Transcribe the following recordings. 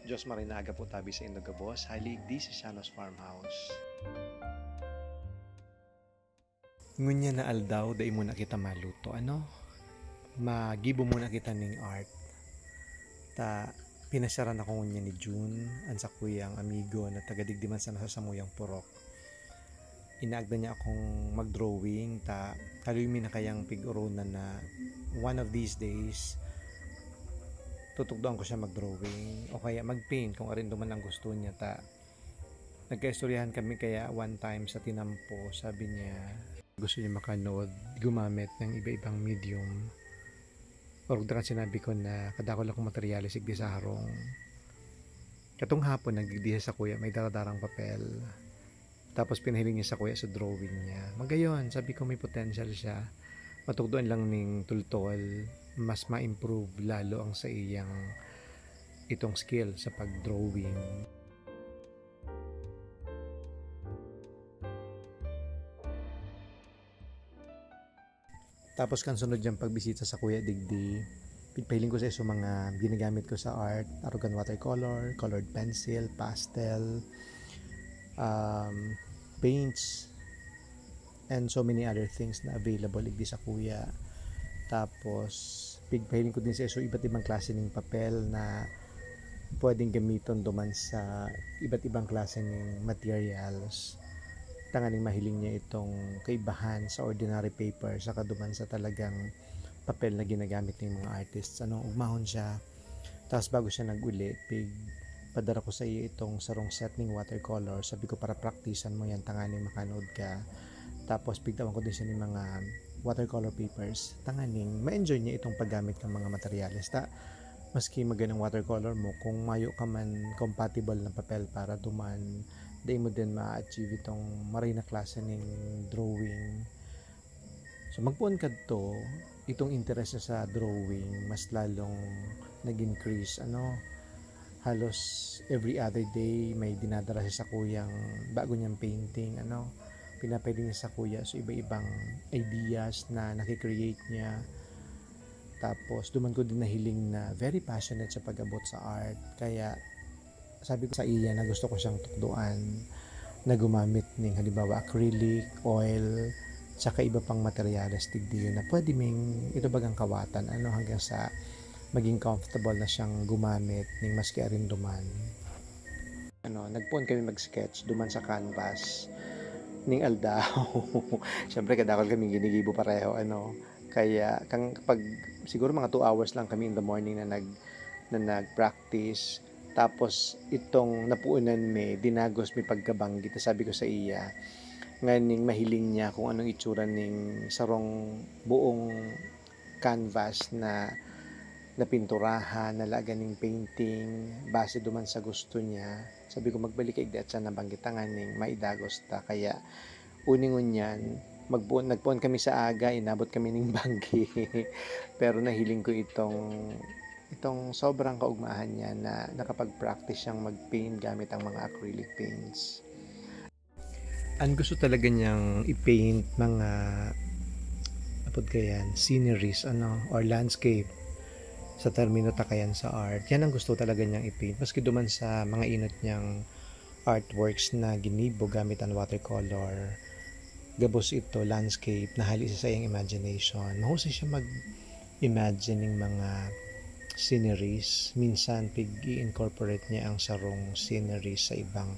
Diyos marinaga po tabi sa Indogabos, halig di sa Shanos Farmhouse. Ngunya na aldaw, dai muna kita maluto. Magibo muna kita ning art. Pinasaran ako ngunya ni June, ansa kuyang amigo na tagadigdiman sa nasasamuyang purok. Inaagda niya akong mag-drawing, haluymi na kayang pig-urunan na one of these days, tutugdoan ko siya mag-drawing o kaya mag-paint kung arin duman ang gusto niya. Nagkaistoryahan kami kaya one time sa tinampo, sabi niya gusto niya makanood gumamit ng iba-ibang medium. Orog na sinabi ko na kadako lang kong materyales igdi sa harong. Katong hapon nagdigdiha sa kuya, may daradarang papel. Tapos pinahiling niya sa kuya sa drawing niya. Magayon, sabi ko may potential siya. Matugduan lang ning tultol, mas ma-improve lalo ang sa iyang itong skill sa pag-drawing. Tapos kan sunod dyan pagbisita sa Kuya Digdi, pigpahiling ko sa iso mga ginagamit ko sa art, arugan watercolor, colored pencil, pastel, paints, and so many other things na available igdi sa Kuya. Tapos pigpahiling ko din sa iso iba't ibang klase ng papel na pwedeng gamiton duman sa iba't ibang klase ng materials. Tanganing mahiling niya itong kaibahan sa ordinary paper sa kaduman sa talagang papel na ginagamit ng mga artists. Ugmahon siya. Tapos bago siya nag-uli, padara ko sa iyo itong sarong set ng watercolor. Sabi ko para praktisan mo yan, tanganing makanood ka. Tapos pigtawan ko din siya ng mga watercolor papers. Tanganing ma-enjoy niya itong paggamit ng mga materials. Maski maganang watercolor mo, kung mayo ka man compatible na papel para duman, di mo din ma-achieve itong marina klase ng drawing. So magpuon ka to, itong interest sa drawing mas lalong nag-increase. Halos every other day may dinadala siya sa kuyang bago niyang painting. Pinapwede niya sa kuya, so iba-ibang ideas na nakikreate niya. Tapos duman ko din nahiling na very passionate sa pag-abot sa art, kaya sabi ko sa iya na gusto ko siyang tukduan na gumamit ng halimbawa acrylic, oil, tsaka iba pang materyales tigdiyo na pwede ming ito bagang kawatan hanggang sa maging comfortable na siyang gumamit ng maski arin duman. Nagpuon kami mag-sketch duman sa canvas ning aldaw. Syempre kadakol kami ginigibo pareho kaya pag siguro mga 2 hours lang kami in the morning na nag-practice. Tapos itong napuunan may dinagos may pagkabanggit. Sabi ko sa iya nganing mahiling niya kung anong itsura ning sarong buong canvas na napinturahan, nalagan ng painting base duman sa gusto niya. Sabi ko magbalik kay at siya nabanggitangan ning maidagos ta, kaya uningon yan nagpuon kami sa aga, inabot kami ng banggi. Pero nahiling ko itong sobrang kaugmahan niya na nakapag-practice siyang mag-paint gamit ang mga acrylic paints. Ang gusto talaga niyang i-paint mga sceneries or landscape sa termino takayan sa art. Yan ang gusto talaga niyang i-paint. Maski duman sa mga inot niyang artworks na ginibo gamit ang watercolor, gabos ito landscape na hali sa iyang imagination. Mahusay siya mag-imagine ng mga sceneries. Minsan pig-i-incorporate niya ang sarong sceneries sa ibang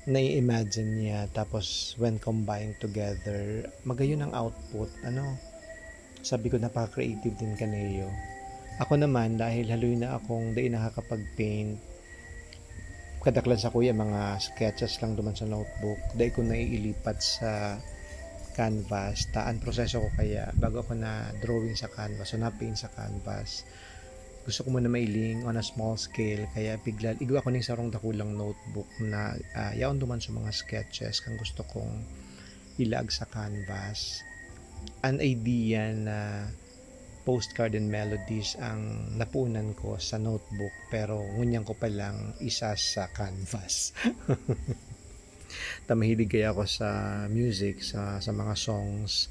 nai-imagine niya, tapos when combined together magayon ang output. Sabi ko napaka-creative din kanayo. Ako naman dahil haloy na akong dahil nakakapag-paint, kadaklan sa kuya mga sketches lang duman sa notebook, dahil ko naiilipat sa canvas. Ang proseso ko kaya bago ako na drawing sa canvas o na paint sa canvas, gusto ko muna mailing on a small scale, kaya bigla igwa ko ning sarong dakulang notebook na yaon duman sa mga sketches kang gusto kong ilag sa canvas. An idea na postcard and melodies ang napunan ko sa notebook, pero ngunyang ko palang isa sa canvas. Mahilig kaya ako sa music, sa mga songs.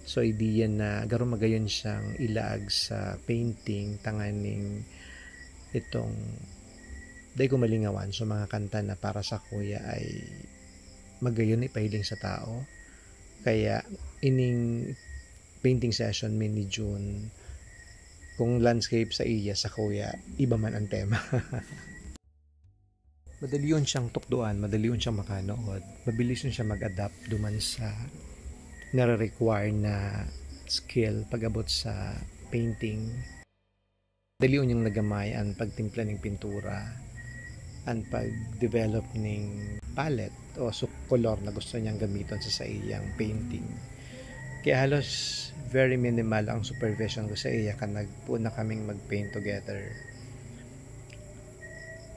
So idea na garo magayon siyang ilaag sa painting, tanganing itong Dahil ko malingawan so mga kanta na para sa kuya ay magayon ipahiling sa tao. Kaya ining painting session mi ni June, kung landscape sa iya sa kuya, iba man ang tema. Madali yun siyang tukduan, madali yun siyang makanood, mabilis yun siya mag-adapt duman sa nare-require na skill pag-abot sa painting. Madali yun yung nagamay ang pagtimpla ng pintura, ang pag-develop ng palette o color na gusto niyang gamiton sa iyang painting. Kaya halos very minimal ang supervision ko sa iya kan nagpo na kaming mag-paint together.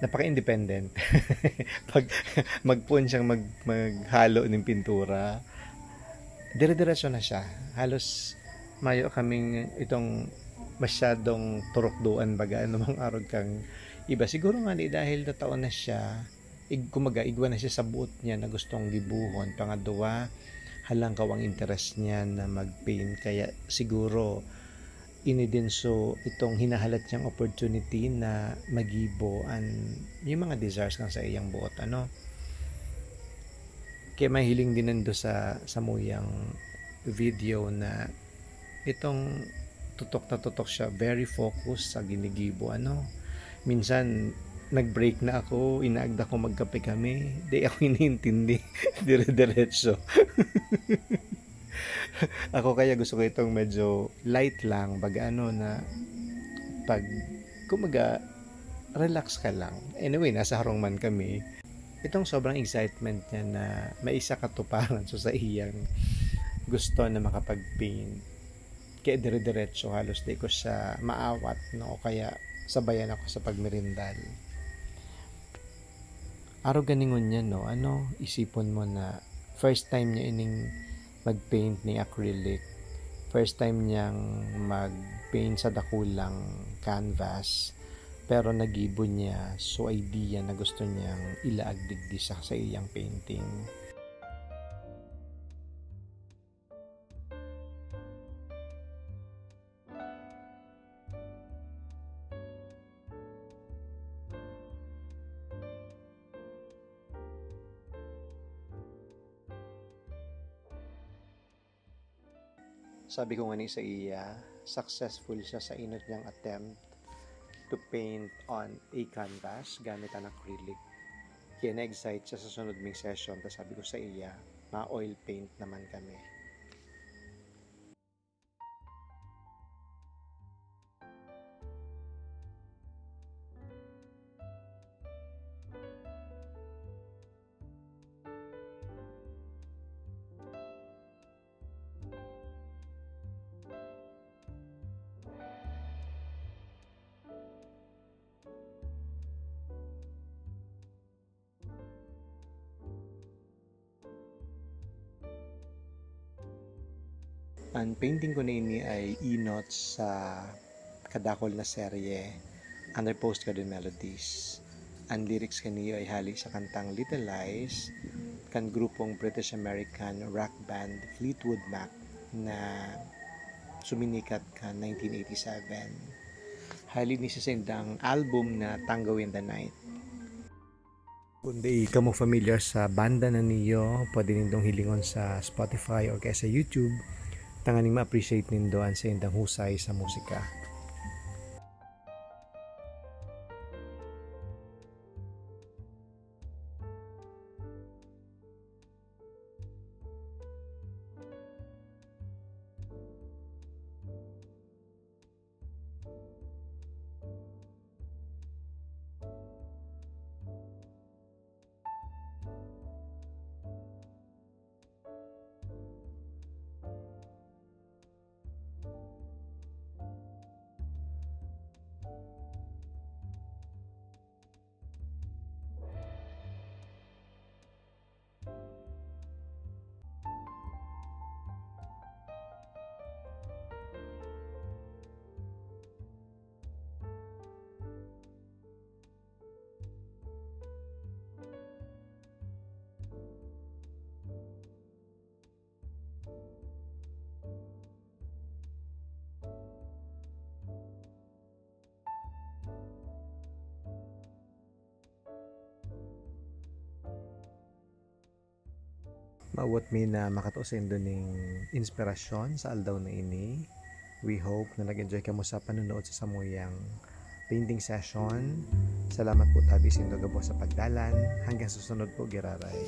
Napaka-independent. Pag magpun siyang maghalo ng pintura, dire-diretso na siya. Halos mayo kaming itong masyadong turokduan baga anumang arog kang iba. Siguro nga dahil nataon na siya, kumaga igwa na siya sa buot niya na gustong gibuhon. Pangadua, halangkaw ang interest niya na mag-paint. Kaya siguro ini din so itong hinahalat niyang opportunity na magibo yung mga desires kang sa iyang buot kaya mahiling din nando sa muyang video na itong tutok siya, very focused sa ginigibo minsan nag-break na ako, inaagda ko magkape kami, di ako iniintindi. Dire-diretso. Ako kaya gusto ko itong medyo light lang, baga na pag kumaga relax ka lang. Anyway, nasa harong man kami. Itong sobrang excitement niya na may isa katuparan so sa iyang gusto na makapag-paint. Kaya dire-diretso halos di ko siya maawat o kaya sabayan ako sa pagmerindal. Araw ganingon niya isipon mo na first time niya ining mag-paint ni acrylic. First time niyang mag-paint sa dakulang canvas. Pero nagibo niya so idea na gusto niyang ilaagdigdi sa iyang painting. Sabi ko nga ni sa iya, successful siya sa inot niyang attempt to paint on a canvas gamit ang acrylic. Kaya na-excite siya sa sunod ming session. Tapos sabi ko sa iya, ma-oil paint naman kami. Ang painting ko na ini ay e-notes sa kadakol na serye under Postcard and Melodies. Ang lyrics kaniyo ay halik sa kantang Little Lies kan grupong British-American rock band Fleetwood Mac na suminikat kan 1987. Halik ni sa sindang album na Tango in the Night. Kung di ka mo familiar sa banda na niyo, pwede nindong hilingon sa Spotify o kaya sa YouTube. Tanganing ma-appreciate nindo ang sa indang husay sa musika. Maawat mi na makatuusin doon ng inspirasyon sa aldaw na ini. We hope na nag-enjoy ka mo sa panunood sa samuyang painting session. Salamat po tabi sindo gabo sa pagdalan. Hanggang susunod po, Giraray.